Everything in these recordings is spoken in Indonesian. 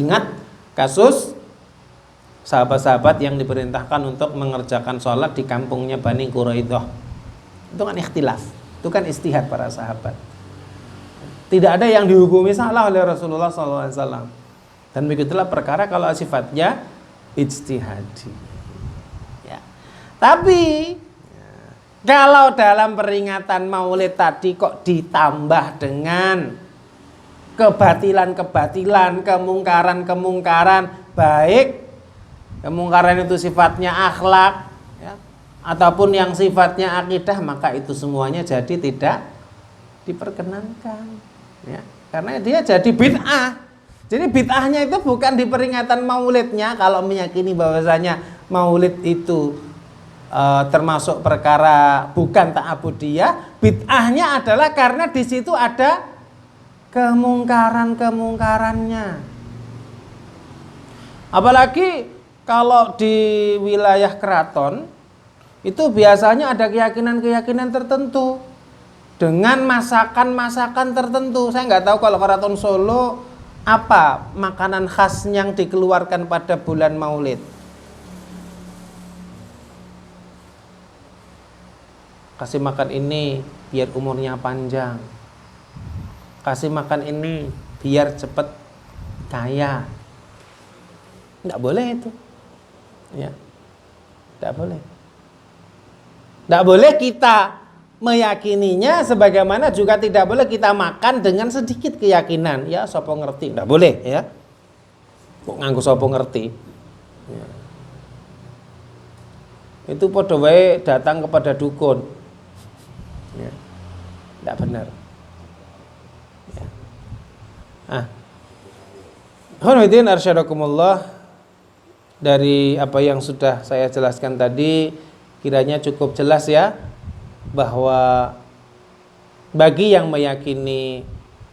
Ingat kasus sahabat-sahabat yang diperintahkan untuk mengerjakan sholat di kampungnya Bani Quraidah. Itu kan ikhtilaf, itu kan ijtihad para sahabat. Tidak ada yang dihukumi salah oleh Rasulullah SAW. Dan begitulah perkara kalau sifatnya ijtihadi. Ya. Tapi kalau dalam peringatan Maulid tadi kok ditambah dengan kebatilan-kebatilan, kemungkaran-kemungkaran, baik kemungkaran itu sifatnya akhlak, ya, ataupun yang sifatnya akidah, maka itu semuanya jadi tidak diperkenankan, ya, karena dia jadi bid'ah. Jadi bid'ahnya itu bukan di peringatan Maulidnya, kalau meyakini bahwasanya Maulid itu termasuk perkara bukan ta'abudiyah. Bid'ahnya adalah karena di situ ada kemungkaran-kemungkarannya. Apalagi kalau di wilayah keraton itu biasanya ada keyakinan-keyakinan tertentu dengan masakan-masakan tertentu. Saya nggak tahu kalau keraton Solo apa makanan khas yang dikeluarkan pada bulan Maulid. Kasih makan ini biar umurnya panjang. Kasih makan ini biar cepat kaya. Tidak boleh itu, ya, tidak boleh. Tidak boleh kita meyakininya, sebagaimana juga tidak boleh kita makan dengan sedikit keyakinan. Ya, sopo ngerti, tidak boleh, ya. Kok nganggo sopo ngerti? Ya. Itu padha wae datang kepada dukun. Ya. Tidak benar. Ya. Khonidin arsyadakumullah, dari apa yang sudah saya jelaskan tadi kiranya cukup jelas ya, bahwa bagi yang meyakini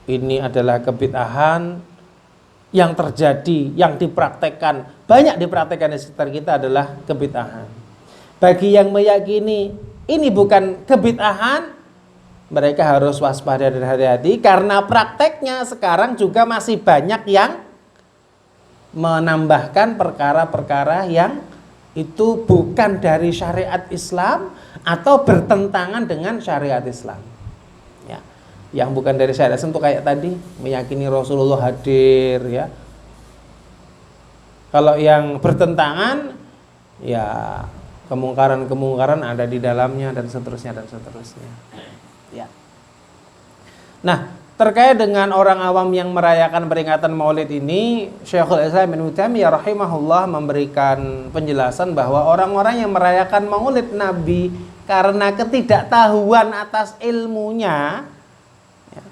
ini adalah kebid'ahan yang terjadi, yang dipraktekkan, banyak dipraktekkan di sekitar kita adalah kebid'ahan. Bagi yang meyakini ini bukan kebid'ahan, mereka harus waspada dan hati-hati, karena prakteknya sekarang juga masih banyak yang menambahkan perkara-perkara yang itu bukan dari syariat Islam atau bertentangan dengan syariat Islam, ya, yang bukan dari syariat Islam. Itu kayak tadi meyakini Rasulullah hadir, ya. Kalau yang bertentangan, ya kemungkaran-kemungkaran ada di dalamnya dan seterusnya dan seterusnya, ya. Nah, terkait dengan orang awam yang merayakan peringatan Maulid ini, Syekhul Islam Ibnu Taimiyah rahimahullah memberikan penjelasan bahwa orang-orang yang merayakan Maulid Nabi karena ketidaktahuan atas ilmunya, ya,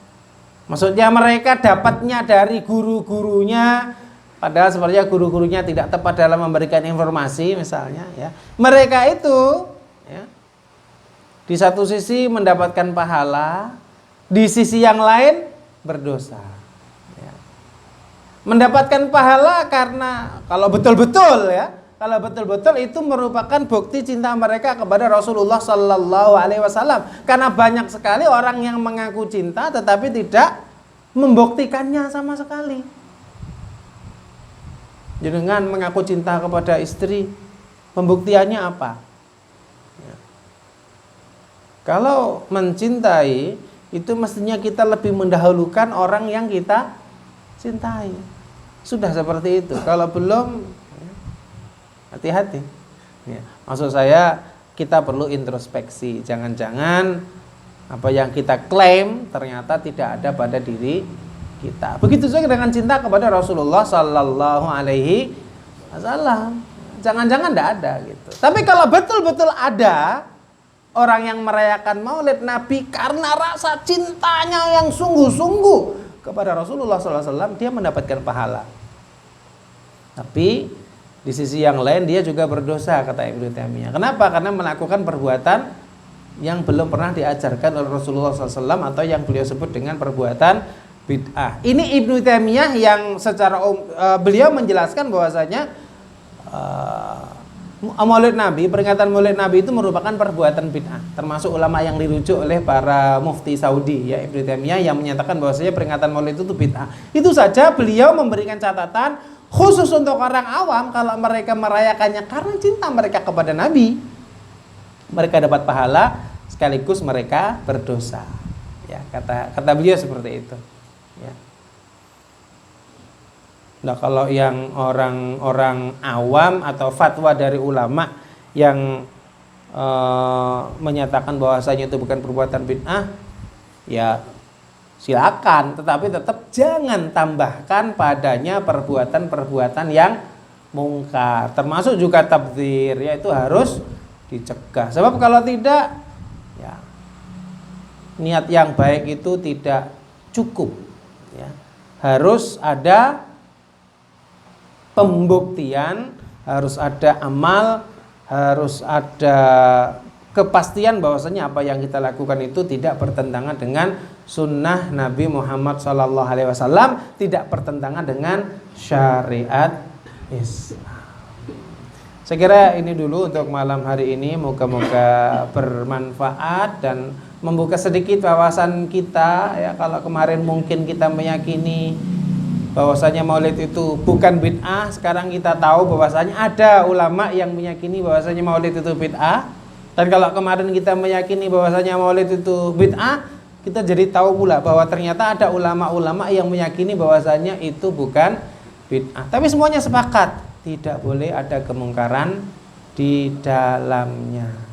maksudnya mereka dapatnya dari guru-gurunya, padahal sebenarnya guru-gurunya tidak tepat dalam memberikan informasi misalnya, ya. Mereka itu, ya, di satu sisi mendapatkan pahala, di sisi yang lain berdosa, ya. Mendapatkan pahala karena kalau betul-betul, ya, kalau betul-betul itu merupakan bukti cinta mereka kepada Rasulullah Sallallahu Alaihi Wasallam. Karena banyak sekali orang yang mengaku cinta tetapi tidak membuktikannya sama sekali. Dengan mengaku cinta kepada istri, pembuktiannya apa? Ya. Kalau mencintai itu mestinya kita lebih mendahulukan orang yang kita cintai. Sudah seperti itu. Kalau belum, hati-hati, ya. Maksud saya kita perlu introspeksi. Jangan-jangan apa yang kita klaim ternyata tidak ada pada diri kita. Begitu juga dengan cinta kepada Rasulullah Sallallahu Alaihi Wasallam. Jangan-jangan tidak ada gitu. Tapi kalau betul-betul ada orang yang merayakan Maulid Nabi karena rasa cintanya yang sungguh-sungguh kepada Rasulullah SAW, dia mendapatkan pahala. Tapi di sisi yang lain dia juga berdosa, kata Ibnu Taimiyah. Kenapa? Karena melakukan perbuatan yang belum pernah diajarkan oleh Rasulullah SAW atau yang beliau sebut dengan perbuatan bid'ah. Ini Ibnu Taimiyah yang secara beliau menjelaskan bahwasanya Maulid Nabi, peringatan Maulid Nabi itu merupakan perbuatan bid'ah. Termasuk ulama yang dirujuk oleh para mufti Saudi, ya Ibnu Taimiyah, yang menyatakan bahwasanya peringatan Maulid itu bid'ah. Itu saja beliau memberikan catatan khusus untuk orang awam, kalau mereka merayakannya karena cinta mereka kepada Nabi, mereka dapat pahala sekaligus mereka berdosa. Ya, kata beliau seperti itu. Ya. Nah, kalau yang orang-orang awam atau fatwa dari ulama yang menyatakan bahwasanya itu bukan perbuatan bid'ah, ya silakan, tetapi tetap jangan tambahkan padanya perbuatan-perbuatan yang mungkar, termasuk juga tabdzir, yaitu harus dicegah. Sebab kalau tidak, ya niat yang baik itu tidak cukup, ya. Harus ada pembuktian, harus ada amal, harus ada kepastian bahwasanya apa yang kita lakukan itu tidak bertentangan dengan sunnah Nabi Muhammad SAW, tidak bertentangan dengan syariat Islam. Saya kira ini dulu untuk malam hari ini. Moga-moga bermanfaat dan membuka sedikit wawasan kita, ya. Kalau kemarin mungkin kita meyakini bahwasanya maulid itu bukan bid'ah, sekarang kita tahu bahwasanya ada ulama yang meyakini bahwasanya maulid itu bid'ah. Dan kalau kemarin kita meyakini bahwasanya maulid itu bid'ah, kita jadi tahu pula bahwa ternyata ada ulama-ulama yang meyakini bahwasanya itu bukan bid'ah. Tapi semuanya sepakat tidak boleh ada kemungkaran di dalamnya.